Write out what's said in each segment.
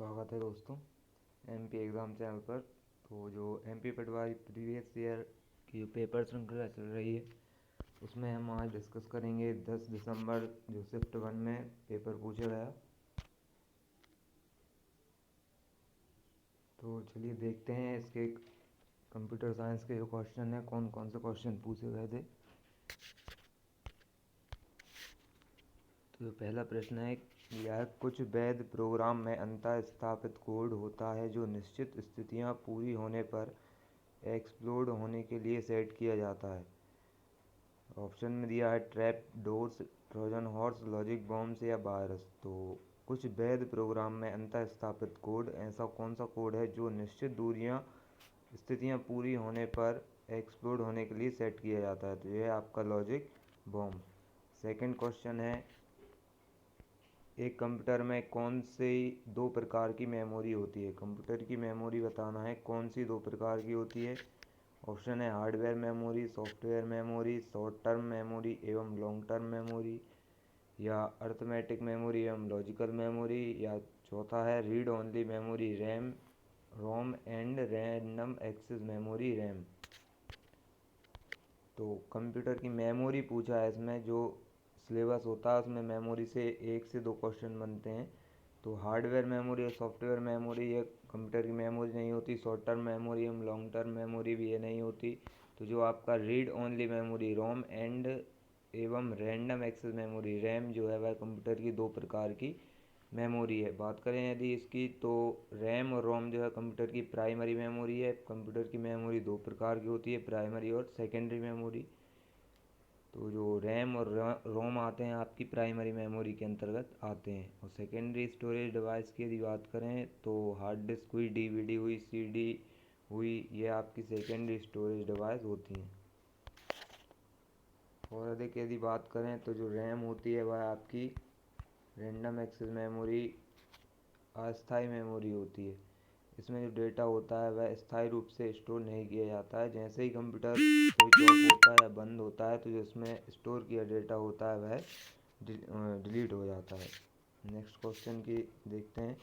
स्वागत है दोस्तों एमपी एग्ज़ाम चैनल पर। तो जो एमपी पटवारी प्रीवियस ईयर की पेपर श्रृंखला चल रही है उसमें हम आज डिस्कस करेंगे 10 दिसंबर जो शिफ्ट 1 में पेपर पूछा गया। तो चलिए देखते हैं इसके कंप्यूटर साइंस के जो क्वेश्चन है कौन कौन से क्वेश्चन पूछे गए थे। तो पहला प्रश्न है यह कुछ वैध प्रोग्राम में अंतः स्थापित कोड होता है जो निश्चित स्थितियां पूरी होने पर एक्सप्लोड होने के लिए सेट किया जाता है। ऑप्शन में दिया है trap doors, Trojan horse, logic bombs या वायरस। तो कुछ वैध प्रोग्राम में अंतः स्थापित कोड ऐसा कौन सा कोड है जो निश्चित स्थितियां पूरी होने पर एक्सप्लोड होने के लिए सेट किया जाता है। तो यह है आपका लॉजिक बॉम्ब। सेकंड क्वेश्चन है एक कंप्यूटर में कौन सी दो प्रकार की मेमोरी होती है। कंप्यूटर की मेमोरी बताना है कौन सी दो प्रकार की होती है। ऑप्शन है hardware memory, software memory, short term memory एवं लॉन्ग टर्म मेमोरी, या अर्थमेटिक मेमोरी एवं लॉजिकल मेमोरी, या चौथा है read only memory RAM ROM and random access memory RAM. तो कंप्यूटर की मेमोरी पूछा है, इसमें जो सिलेबस होता है उसमें मेमोरी से एक से दो क्वेश्चन बनते हैं। तो हार्डवेयर मेमोरी और सॉफ्टवेयर मेमोरी ये कंप्यूटर की मेमोरी नहीं होती। शॉर्ट टर्म मेमोरी एवं लॉन्ग टर्म मेमोरी भी ये नहीं होती। तो जो आपका read only memory Rome and एवं रैंडम एक्सेस मेमोरी रैम जो है वह कंप्यूटर की दो प्रकार की मेमोरी है। बात करें यदि इसकी तो रैम और रोम जो है कंप्यूटर की प्राइमरी मेमोरी है। कंप्यूटर की मेमोरी दो प्रकार की होती है, प्राइमरी और सेकेंडरी मेमोरी। तो जो रैम और रोम आते हैं आपकी प्राइमरी मेमोरी के अंतर्गत आते हैं। और सेकेंडरी स्टोरेज डिवाइस की यदि बात करें तो हार्ड डिस्क हुई, डीवीडी हुई, सीडी हुई, ये आपकी सेकेंडरी स्टोरेज डिवाइस होती हैं। और अधिक यदि बात करें तो जो रैम होती है वह आपकी रैंडम एक्सेस मेमोरी अस्थायी मेमोरी होती है। इसमें जो डेटा होता है वह स्थायी रूप से स्टोर नहीं किया जाता है। जैसे ही कंप्यूटर स्विच ऑफ होता है या बंद होता है तो जो इसमें स्टोर किया डेटा होता है वह डिलीट हो जाता है। नेक्स्ट क्वेश्चन की देखते हैं।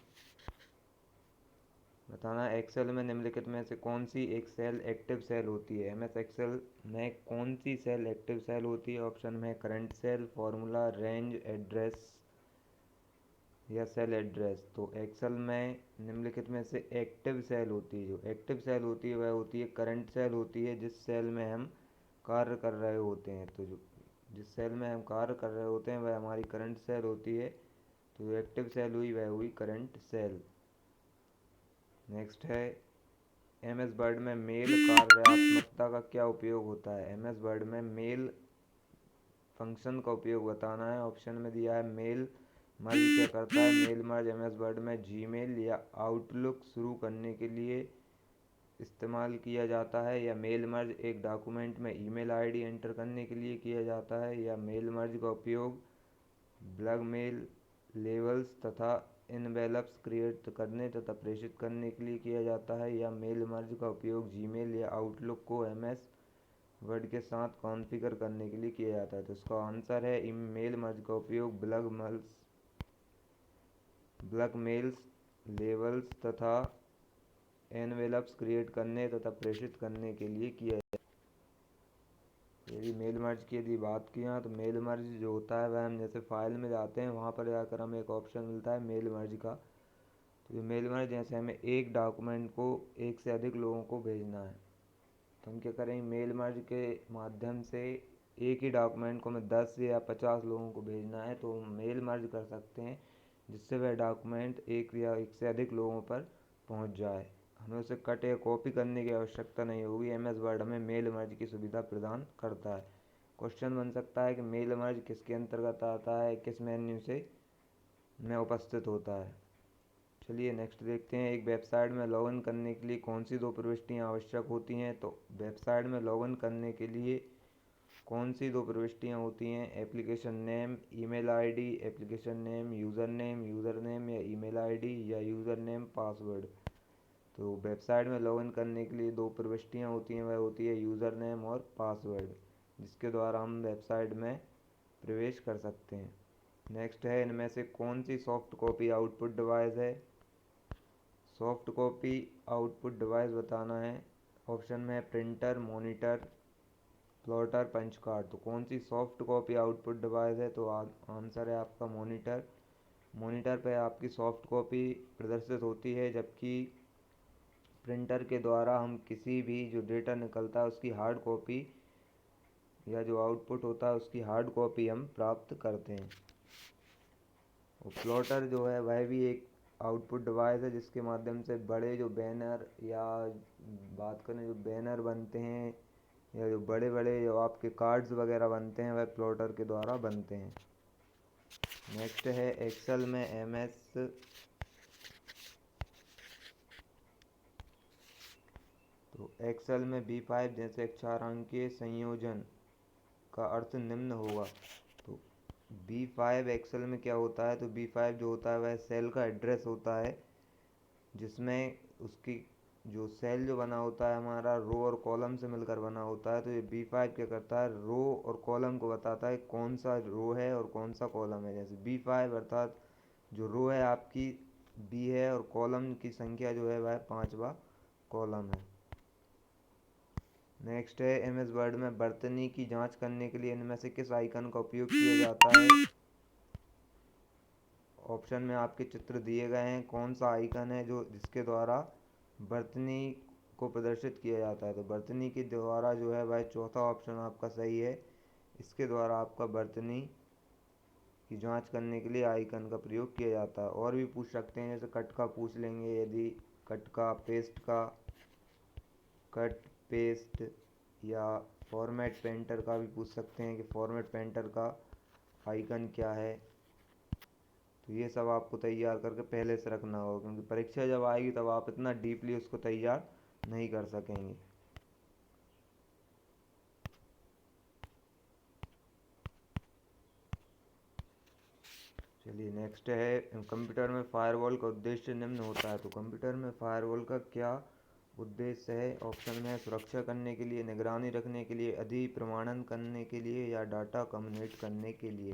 बताना एक्सेल में निम्नलिखित में से कौन सी एक सेल एक्टिव सेल होती है। एमएस एक्सेल में कौन सी सेल एक्टिव सेल होती है। ऑप्शन में current cell, formula, range, address या सेल एड्रेस। तो एक्सेल में निम्नलिखित में से एक्टिव सेल होती है, जो एक्टिव सेल होती है वह होती है करंट सेल होती है, जिस सेल में हम कार्य कर रहे होते हैं। तो जो जिस सेल में हम कार्य कर रहे होते हैं वह हमारी करंट सेल होती है। तो जो एक्टिव सेल हुई वह हुई करंट सेल। नेक्स्ट है एमएस वर्ड में मेल कार्यात्मकता का क्या उपयोग होता है। एमएस वर्ड में मेल फंक्शन का उपयोग बताना है। ऑप्शन में दिया है मेल मर्ज क्या करता है। मेल मर्ज एमएस वर्ड में जीमेल या आउटलुक शुरू करने के लिए इस्तेमाल किया जाता है, या मेल मर्ज एक डॉक्यूमेंट में ईमेल आईडी एंटर करने के लिए किया जाता है, या मेल मर्ज का उपयोग ब्लग मेल लेबल्स तथा इनवेलप्स क्रिएट करने तथा प्रेषित करने के लिए किया जाता है, या मेल मर्ज का उपयोग जीमेल या आउटलुक को एमएस वर्ड के साथ कॉन्फ़िगर करने के लिए किया जाता है। तो इसका आंसर है ईमेल मर्ज का उपयोग ब्लग मेल्स लेबल्स तथा एनवेलप्स क्रिएट करने तथा प्रेषित करने के लिए किया जाता है। यदि मेल मर्ज की यदि बात किया तो मेल मर्ज जो होता है वह हम जैसे फाइल में जाते हैं वहाँ पर जाकर हमें एक ऑप्शन मिलता है मेल मर्ज का। तो ये मेल मर्ज जैसे हमें एक डॉक्यूमेंट को एक से अधिक लोगों को भेजना है तो हम क्या करेंगे, मेल मर्ज के माध्यम से एक ही डॉक्यूमेंट को हमें 10 या 50 लोगों को भेजना है तो हम मेल मर्ज कर सकते हैं, जिससे वह डॉक्यूमेंट एक या एक से अधिक लोगों पर पहुंच जाए। हमें उसे कट या कॉपी करने की आवश्यकता नहीं होगी। एमएस वर्ड हमें मेल मर्ज की सुविधा प्रदान करता है। क्वेश्चन बन सकता है कि मेल मर्ज किसके अंतर्गत आता है, किस मेन्यू से में उपस्थित होता है। चलिए नेक्स्ट देखते हैं। एक वेबसाइट में लॉगिन करने के लिए कौन सी दो प्रविष्टियां आवश्यक होती हैं। तो वेबसाइट में लॉगिन करने के लिए कौन सी दो प्रविष्टियां होती हैं। Application name, email ID, application name, user name या ईमेल आईडी, या यूज़र नेम पासवर्ड। तो वेबसाइट में लॉगिन करने के लिए दो प्रविष्टियां होती हैं, वह होती है यूज़र नेम और पासवर्ड, जिसके द्वारा हम वेबसाइट में प्रवेश कर सकते हैं। नेक्स्ट है इनमें से कौन सी सॉफ्ट कॉपी आउटपुट डिवाइस है। सॉफ्ट कॉपी आउटपुट डिवाइस बताना है। ऑप्शन में है printer, monitor, plotter, punch card. तो कौन सी सॉफ्ट कॉपी आउटपुट डिवाइस है? तो आंसर है आपका मॉनिटर। मॉनिटर पे आपकी सॉफ्ट कॉपी प्रदर्शित होती है, जबकि प्रिंटर के द्वारा हम किसी भी जो डेटा निकलता है उसकी हार्ड कॉपी या जो आउटपुट होता है उसकी हार्ड कॉपी हम प्राप्त करते हैं। और प्लॉटर जो है वह भी एक आउटपुट डिवाइस है, जिसके माध्यम से बड़े जो बैनर या बात करें जो बैनर बनते हैं या जो बड़े बड़े जो आपके कार्ड्स वगैरह बनते हैं वह प्लॉटर के द्वारा बनते हैं। नेक्स्ट है एक्सेल में तो एक्सेल में B5 जैसे एक 4 अंकीय संयोजन का अर्थ निम्न होगा। तो B5 एक्सेल में क्या होता है? तो B5 जो होता है वह सेल का एड्रेस होता है, जिसमें उसकी जो सेल जो बना होता है हमारा रो और कॉलम से मिलकर बना होता है। तो ये B5 क्या करता है? रो और कॉलम को बताता है कौन सा रो है और कौन सा कॉलम है। जैसे B5 अर्थात जो रो है आपकी B है और कॉलम की संख्या जो है वह 5वां कॉलम है। नेक्स्ट है MS वर्ड में वर्तनी की जांच करने के लिए इनमें से किस आइकन का उपयोग किया जाता है? ऑप्शन में आपके चित्र दिए गए हैं, कौन सा आइकन है जो जिसके द्वारा वर्तनी को प्रदर्शित किया जाता है? तो वर्तनी के द्वारा जो है वह चौथा ऑप्शन आपका सही है। इसके द्वारा आपका वर्तनी की जांच करने के लिए आइकन का प्रयोग किया जाता है। और भी पूछ सकते हैं, जैसे कट का पूछ लेंगे, यदि कट का, पेस्ट का, कट पेस्ट, या फॉर्मेट पेंटर का भी पूछ सकते हैं कि फॉर्मेट पेंटर का आइकन क्या है। तो ये सब आपको तैयार करके पहले से रखना होगा, क्योंकि परीक्षा जब आएगी तब आप इतना डीपली उसको तैयार नहीं कर सकेंगे। चलिए नेक्स्ट है, कंप्यूटर में फायरवॉल का उद्देश्य निम्न होता है। तो कंप्यूटर में फायरवॉल का क्या उद्देश्य है? ऑप्शन में है सुरक्षा करने के लिए, निगरानी रखने के लिए, अधिक प्रमाणन करने के लिए, या डाटा कम्युनिकेट करने के लिए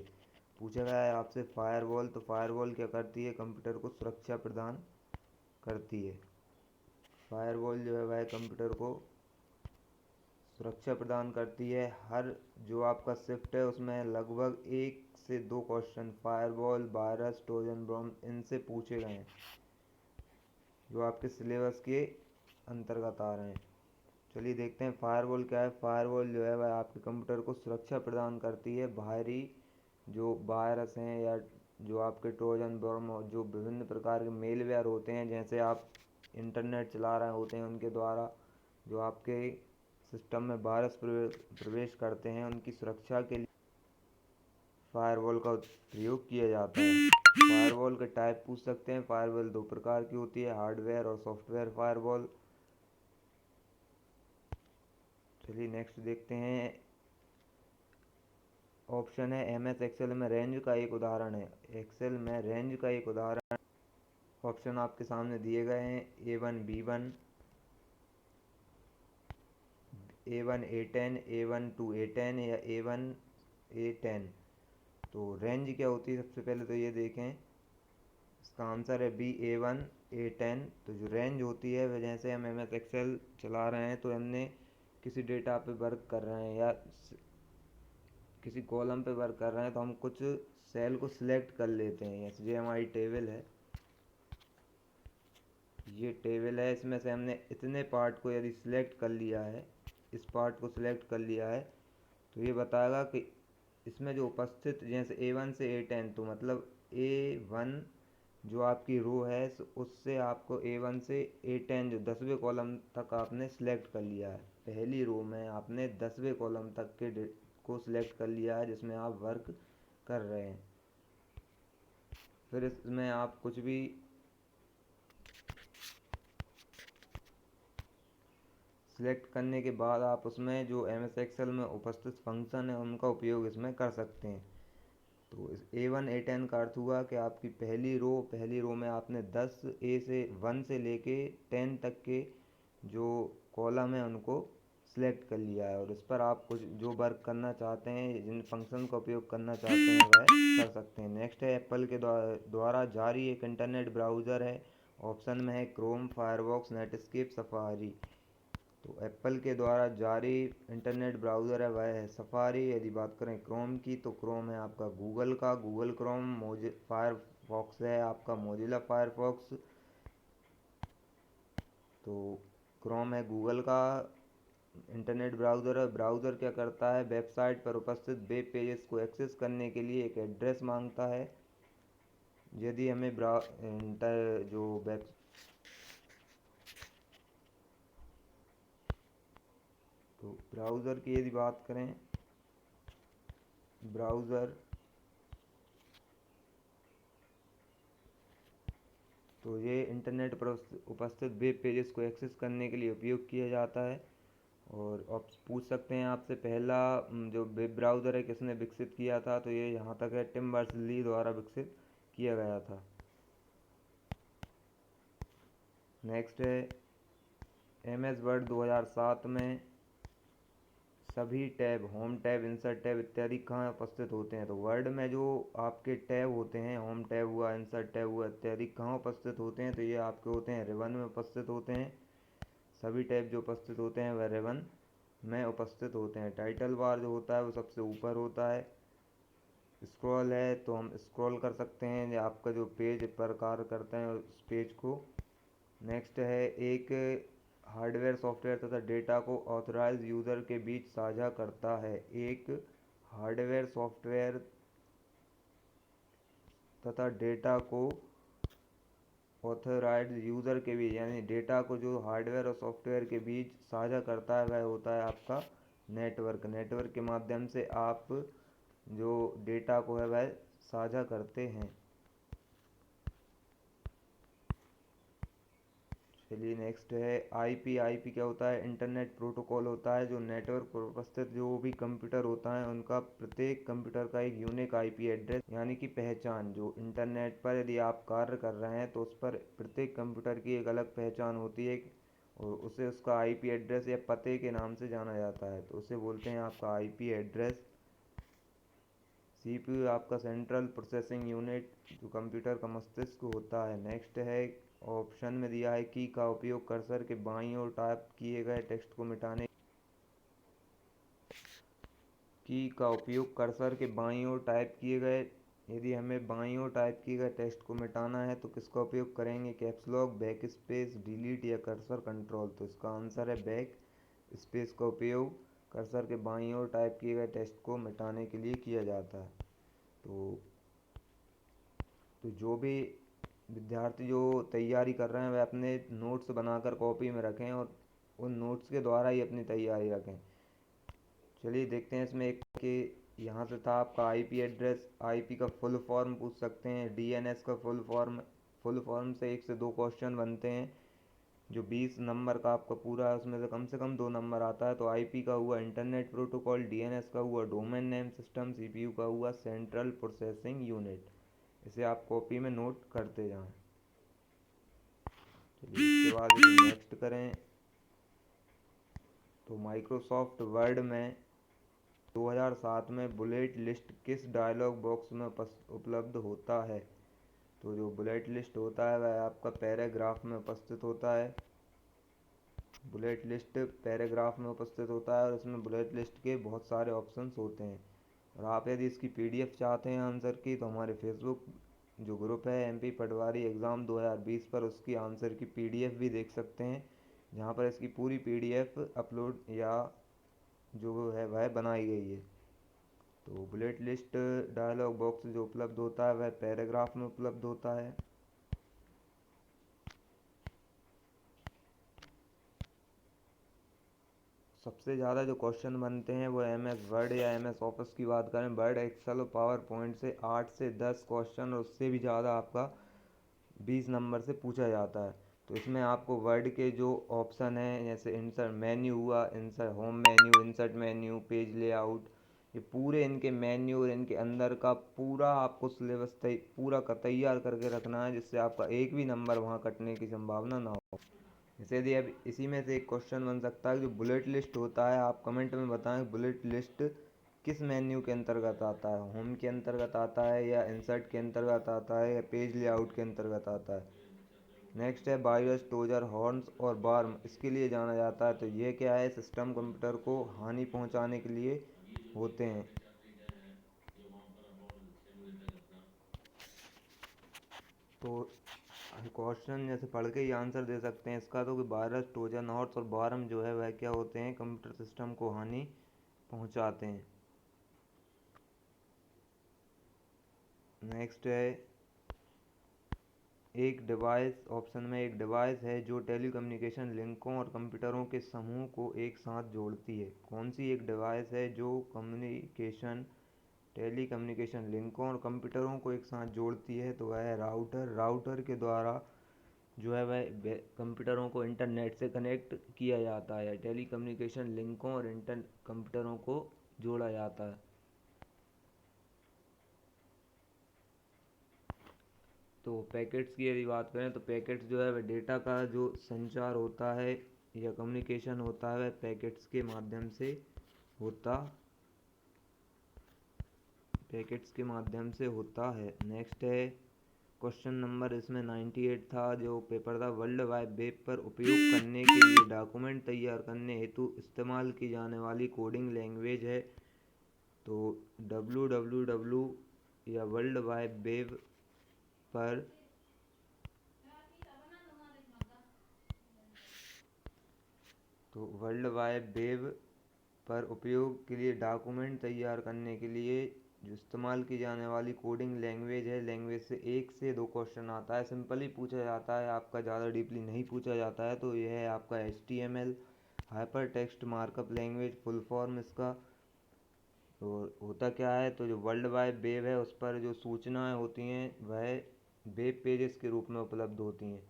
पूछा गया है आपसे फायरवॉल। तो फायरवॉल क्या करती है? कंप्यूटर को सुरक्षा प्रदान करती है। फायरवॉल जो है वह कंप्यूटर को सुरक्षा प्रदान करती है। हर जो आपका शिफ्ट है उसमें लगभग 1 से 2 question firewall, virus, Trojan, bomb इनसे पूछे गए हैं, जो आपके सिलेबस के अंतर्गत आ रहे हैं। चलिए देखते हैं फायरवॉल क्या है। फायरवॉल जो है वह आपके कंप्यूटर को सुरक्षा प्रदान करती है बाहरी जो वायरस हैं या जो आपके ट्रोजन, बॉम्ब और जो विभिन्न प्रकार के मेलवेयर होते हैं, जैसे आप इंटरनेट चला रहे होते हैं उनके द्वारा जो आपके सिस्टम में वायरस प्रवेश करते हैं, उनकी सुरक्षा के लिए फायरवॉल का प्रयोग किया जाता है। फायरवॉल के टाइप पूछ सकते हैं। फायरवॉल 2 प्रकार की होती है, हार्डवेयर और सॉफ्टवेयर फायरवॉल। चलिए नेक्स्ट देखते हैं। ऑप्शन है MS एक्सेल में रेंज का एक उदाहरण है। एक्सेल में रेंज का एक उदाहरण ऑप्शन आपके सामने दिए गए हैं, A1 B1, A1 A10, A1 to A10 या A1 A10। तो रेंज क्या होती है? सबसे पहले तो ये देखें, इसका आंसर है B A1 A10। तो जो रेंज होती है वह, जैसे हम MS एक्सेल चला रहे हैं तो हमने किसी डेटा पे वर्क कर रहे हैं या किसी कॉलम पे वर्क कर रहे हैं, तो हम कुछ सेल को सिलेक्ट कर लेते हैं। जैसे ये हमारी टेबल है, ये टेबल है, इसमें से हमने इतने पार्ट को यदि सिलेक्ट कर लिया है, इस पार्ट को सिलेक्ट कर लिया है, तो ये बताएगा कि इसमें जो उपस्थित, जैसे A1 से A10, तो मतलब A1 जो आपकी रो है उससे आपको A1 से A10 जो 10वें कॉलम तक आपने सिलेक्ट कर लिया है। पहली रो में आपने 10वें कॉलम तक के को सिलेक्ट कर लिया है जिसमें आप वर्क कर रहे हैं। फिर इसमें आप कुछ भी सिलेक्ट करने के बाद आप उसमें जो MS एक्सेल में उपस्थित फंक्शन है उनका उपयोग इसमें कर सकते हैं। तो इस A1 A10 का अर्थ हुआ कि आपकी पहली रो में आपने 1 से लेके 10 तक के जो कॉलम है उनको सिलेक्ट कर लिया है, और इस पर आप कुछ जो वर्क करना चाहते हैं, जिन फंक्शन का उपयोग करना चाहते हैं वह कर सकते हैं। नेक्स्ट है एप्पल के द्वारा जारी एक इंटरनेट ब्राउज़र है, ऑप्शन में है क्रोम, फायरफॉक्स, नेटस्केप, सफारी। तो एप्पल के द्वारा जारी इंटरनेट ब्राउज़र है वह है सफारी। यदि बात करें क्रोम की तो क्रोम है आपका गूगल का गूगल क्रोम। फायरफॉक्स है आपका मोजिला फायरफॉक्स। तो क्रोम है गूगल का इंटरनेट ब्राउज़र है। ब्राउज़र क्या करता है, वेबसाइट पर उपस्थित वेब पेजेस को एक्सेस करने के लिए एक एड्रेस मांगता है। यदि हमें इंटर जो वेब तो ब्राउज़र की यदि बात करें, ब्राउज़र तो ये इंटरनेट पर उपस्थित वेब पेजेस को एक्सेस करने के लिए उपयोग किया जाता है। और आप पूछ सकते हैं आपसे पहला जो वेब ब्राउज़र है किसने विकसित किया था, तो ये यहाँ तक है टिम बर्नर्स-ली द्वारा विकसित किया गया था। नेक्स्ट है एमएस वर्ड 2007 में सभी tab, home tab, insert tab इत्यादि कहाँ उपस्थित होते हैं। तो वर्ड में जो आपके टैब होते हैं, होम टैब हुआ, इंसर्ट टैब हुआ इत्यादि, कहाँ उपस्थित होते हैं, तो ये आपके होते हैं रिबन में उपस्थित होते हैं। सभी टैब जो उपस्थित होते हैं वह रिबन में उपस्थित होते हैं। टाइटल बार जो होता है वो सबसे ऊपर होता है। स्क्रॉल है तो हम स्क्रॉल कर सकते हैं, या आपका जो पेज पर कार्य करते हैं उस पेज को। नेक्स्ट है एक हार्डवेयर, सॉफ्टवेयर तथा डेटा को ऑथराइज यूज़र के बीच साझा करता है। एक हार्डवेयर, सॉफ्टवेयर तथा डेटा को ऑथराइज यूज़र के बीच, यानी डेटा को जो हार्डवेयर और सॉफ्टवेयर के बीच साझा करता है वह होता है आपका नेटवर्क। नेटवर्क के माध्यम से आप जो डेटा को है वह साझा करते हैं। चलिए नेक्स्ट है आईपी। आईपी क्या होता है, इंटरनेट प्रोटोकॉल होता है जो नेटवर्क पर उपस्थित जो भी कंप्यूटर होता है उनका प्रत्येक कंप्यूटर का एक यूनिक आईपी एड्रेस यानी कि पहचान, जो इंटरनेट पर यदि आप कार्य कर रहे हैं तो उस पर प्रत्येक कंप्यूटर की एक अलग पहचान होती है और उसे उसका आईपी एड्रेस या पते के नाम से जाना जाता है, तो उसे बोलते हैं आपका आईपी एड्रेस। सीपीयू आपका सेंट्रल प्रोसेसिंग यूनिट जो कंप्यूटर का मस्तिष्क होता है। नेक्स्ट है ऑप्शन में दिया है की का उपयोग कर्सर के बाईं ओर टाइप किए गए टेक्स्ट को मिटाने। की का उपयोग कर्सर के बाईं ओर टाइप किए गए, यदि हमें बाईं ओर टाइप किए गए टेक्स्ट को मिटाना है तो किसका उपयोग करेंगे, caps lock, back space, delete या कर्सर कंट्रोल। तो इसका आंसर है बैक स्पेस का उपयोग कर्सर के बाईं ओर टाइप किए गए टेक्स्ट को मिटाने के लिए किया जाता है। तो जो भी विद्यार्थी जो तैयारी कर रहे हैं वह अपने नोट्स बनाकर कॉपी में रखें और उन नोट्स के द्वारा ही अपनी तैयारी रखें। चलिए देखते हैं इसमें एक कि यहाँ से था आपका आईपी एड्रेस। आईपी का फुल फॉर्म पूछ सकते हैं, डीएनएस का फुल फॉर्म से 1 से 2 क्वेश्चन बनते हैं। जो 20 नंबर का आपका पूरा है उसमें से कम 2 नंबर आता है। तो आईपी का हुआ इंटरनेट प्रोटोकॉल, डीएनएस का हुआ डोमेन नेम सिस्टम, सीपीयू का हुआ सेंट्रल प्रोसेसिंग यूनिट। इसे आप कॉपी में नोट करते जाएं। चलिए इसके बाद यदि नेक्स्ट करें तो माइक्रोसॉफ्ट वर्ड में 2007 में बुलेट लिस्ट किस डायलॉग बॉक्स में उपलब्ध होता है। तो जो बुलेट लिस्ट होता है वह आपका पैराग्राफ में उपस्थित होता है। बुलेट लिस्ट पैराग्राफ में उपस्थित होता है और इसमें बुलेट लिस्ट के बहुत सारे ऑप्शंस होते हैं। और आप यदि इसकी पीडीएफ चाहते हैं आंसर की तो हमारे फेसबुक जो ग्रुप है एमपी पटवारी एग्ज़ाम 2020 पर उसकी आंसर की पीडीएफ भी देख सकते हैं, जहाँ पर इसकी पूरी पीडीएफ अपलोड या जो है वह बनाई गई है। तो बुलेट लिस्ट डायलॉग बॉक्स जो उपलब्ध होता है वह पैराग्राफ में उपलब्ध होता है। सबसे ज़्यादा जो क्वेश्चन बनते हैं वो एमएस वर्ड या एमएस ऑफिस की बात करें, वर्ड, एक्सेल और पावर पॉइंट से 8 से 10 क्वेश्चन और उससे भी ज़्यादा आपका 20 नंबर से पूछा जाता है। तो इसमें आपको वर्ड के जो ऑप्शन हैं जैसे इंसर्ट मेन्यू हुआ, insert home menu, insert menu, page layout, ये पूरे इनके मेन्यू और इनके अंदर का पूरा आपको सिलेबस पूरा का तैयार करके रखना है, जिससे आपका एक भी नंबर वहाँ कटने की संभावना ना हो। जैसे यदि अब इसी में से एक क्वेश्चन बन सकता है जो बुलेट लिस्ट होता है, आप कमेंट में बताएं बुलेट लिस्ट किस मेन्यू के अंतर्गत आता है, होम के अंतर्गत आता है या इंसर्ट के अंतर्गत आता है या पेज लेआउट के अंतर्गत आता है। नेक्स्ट है वायरस, ट्रोजन हॉर्न्स और वार्म, इसके लिए जाना जाता है। तो ये क्या है, सिस्टम कंप्यूटर को हानि पहुंचाने के लिए होते हैं। तो क्वेश्चन जैसे पढ़ के ही आंसर दे सकते हैं इसका, तो कि वायरस, ट्रोजन हॉर्स और वार्म जो है वह क्या होते हैं, कंप्यूटर सिस्टम को हानि पहुंचाते हैं। नेक्स्ट है एक डिवाइस, ऑप्शन में एक डिवाइस है जो टेलीकम्युनिकेशन लिंकों और कंप्यूटरों के समूह को एक साथ जोड़ती है। कौन सी एक डिवाइस है जो टेलीकम्युनिकेशन लिंकों और कंप्यूटरों को एक साथ जोड़ती है? तो वह है राउटर। राउटर के द्वारा जो है वह कंप्यूटरों को इंटरनेट से कनेक्ट किया जाता है, टेलीकम्युनिकेशन लिंकों और कंप्यूटरों को जोड़ा जाता है। तो पैकेट्स की यदि बात करें तो पैकेट्स जो है वह डेटा का जो संचार होता है या कम्युनिकेशन होता है वह पैकेट्स के माध्यम से होता है। नेक्स्ट है क्वेश्चन नंबर इसमें 98 था, जो पेपर था, वर्ल्ड वाइड वेब पर उपयोग करने के लिए डॉक्यूमेंट तैयार करने हेतु इस्तेमाल की जाने वाली कोडिंग लैंग्वेज है। तो www या वर्ल्ड वाइड वेब पर उपयोग के लिए डॉक्यूमेंट तैयार करने के लिए जो इस्तेमाल की जाने वाली कोडिंग लैंग्वेज है, लैंग्वेज से 1 से 2 क्वेश्चन आता है, सिंपल ही पूछा जाता है, आपका ज़्यादा डीपली नहीं पूछा जाता है। तो यह है आपका HTML, hyper text markup language, full form इसका। तो होता क्या है, तो जो वर्ल्ड वाइड वेब है उस पर जो सूचनाएं होती हैं वह वेब पेजेस के रूप में उपलब्ध होती हैं।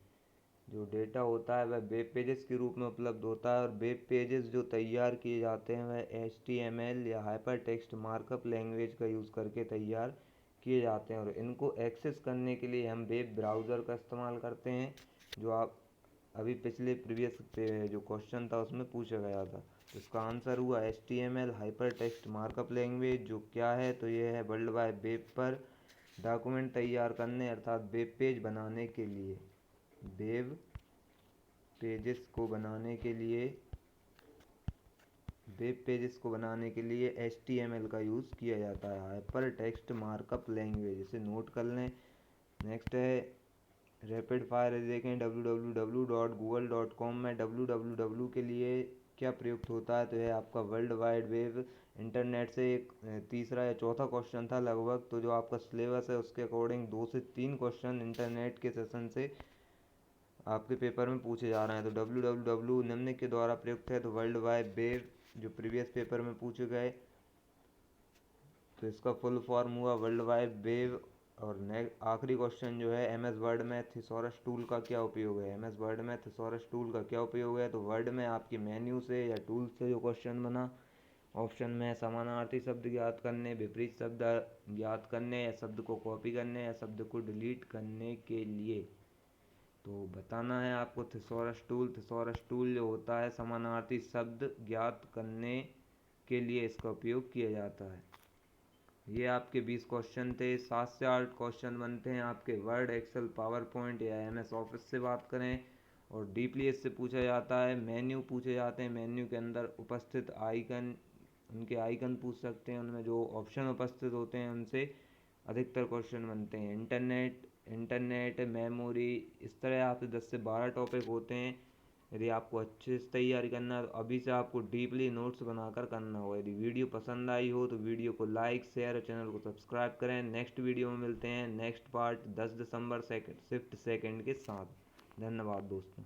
जो डेटा होता है वह वेब पेजेस के रूप में उपलब्ध होता है, और वेब पेजेस जो तैयार किए जाते हैं वह HTML या हाइपर टेक्स्ट मार्कअप लैंग्वेज का यूज़ करके तैयार किए जाते हैं। और इनको एक्सेस करने के लिए हम वेब ब्राउज़र का इस्तेमाल करते हैं, जो आप अभी पिछले प्रीवियस जो क्वेश्चन था उसमें पूछा गया था। तो इसका आंसर हुआ HTML, hyper text markup language. जो क्या है, तो ये है वर्ल्ड वाइड वेब पर डॉक्यूमेंट तैयार करने अर्थात वेब पेज बनाने के लिए, वेब पेजेस को बनाने के लिए HTML का यूज़ किया जाता है, हाइपर टेक्स्ट मार्कअप लैंग्वेज, इसे नोट कर लें। नेक्स्ट है रैपिड फायर देखें, www.google.com में www के लिए क्या प्रयुक्त होता है? तो यह आपका वर्ल्ड वाइड वेब इंटरनेट से एक तीसरा या चौथा क्वेश्चन था लगभग। तो जो आपका सिलेबस है उसके अकॉर्डिंग 2 से 3 क्वेश्चन इंटरनेट के सेशन से आपके पेपर में पूछे जा रहे हैं। तो www निम्न के द्वारा प्रयुक्त है, तो वर्ल्ड वाइड वेब जो प्रीवियस पेपर में पूछे गए, तो इसका फुल फॉर्म हुआ वर्ल्ड वाइड वेब। और आखिरी क्वेश्चन जो है MS वर्ड में थिसॉरस टूल का क्या उपयोग है? MS वर्ड में थिसॉरस टूल का क्या उपयोग है? तो वर्ड में आपके मेन्यू से या टूल से जो क्वेश्चन बना, ऑप्शन में समानार्थी शब्द ज्ञात करने, विपरीत शब्द ज्ञात करने, या शब्द को कॉपी करने, या शब्द को डिलीट करने के लिए। तो बताना है आपको थिसॉरस टूल जो होता है समानार्थी शब्द ज्ञात करने के लिए इसका उपयोग किया जाता है। ये आपके 20 क्वेश्चन थे। 7 से 8 क्वेश्चन बनते हैं आपके वर्ड, एक्सेल, पावर पॉइंट या MS ऑफिस से बात करें। और डीपली इससे पूछा जाता है, मेन्यू पूछे जाते हैं, मेन्यू के अंदर उपस्थित आइकन, उनके आइकन पूछ सकते हैं, उनमें जो ऑप्शन उपस्थित होते हैं उनसे अधिकतर क्वेश्चन बनते हैं। इंटरनेट मेमोरी, इस तरह आपसे 10 से 12 टॉपिक होते हैं। यदि आपको अच्छे से तैयारी करना है तो अभी से आपको डीपली नोट्स बनाकर करना होगा। यदि वीडियो पसंद आई हो तो वीडियो को लाइक, शेयर और चैनल को सब्सक्राइब करें। नेक्स्ट वीडियो में मिलते हैं, नेक्स्ट पार्ट 10 दिसंबर शिफ्ट सेकंड के साथ। धन्यवाद दोस्तों।